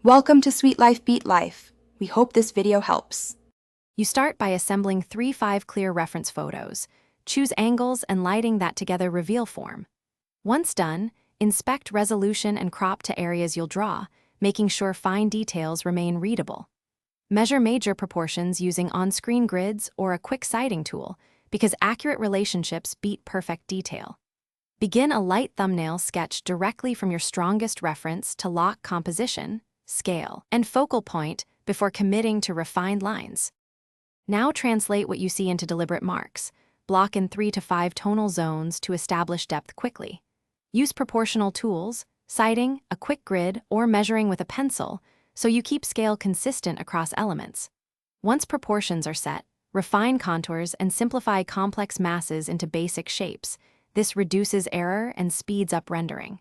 Welcome to Sweet Life Beat Life. We hope this video helps. You start by assembling 3-5 clear reference photos. Choose angles and lighting that together reveal form. Once done, inspect resolution and crop to areas you'll draw, making sure fine details remain readable. Measure major proportions using on-screen grids or a quick sighting tool, because accurate relationships beat perfect detail. Begin a light thumbnail sketch directly from your strongest reference to lock composition, scale, and focal point before committing to refined lines. Now translate what you see into deliberate marks. Block in 3 to 5 tonal zones to establish depth quickly. Use proportional tools, sighting, a quick grid, or measuring with a pencil, so you keep scale consistent across elements. Once proportions are set, refine contours and simplify complex masses into basic shapes. This reduces error and speeds up rendering.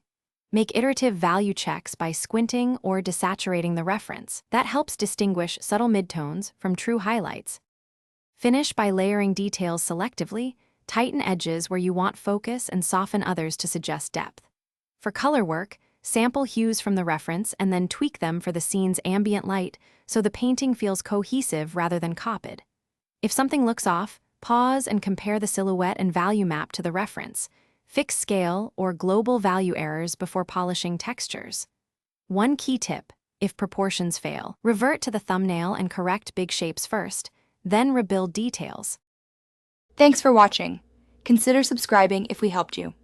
Make iterative value checks by squinting or desaturating the reference. That helps distinguish subtle midtones from true highlights. Finish by layering details selectively, tighten edges where you want focus and soften others to suggest depth. For color work, sample hues from the reference and then tweak them for the scene's ambient light so the painting feels cohesive rather than copied. If something looks off, pause and compare the silhouette and value map to the reference. Fix scale or global value errors before polishing textures. One key tip: if proportions fail, revert to the thumbnail and correct big shapes first, then rebuild details. Thanks for watching. Consider subscribing if we helped you.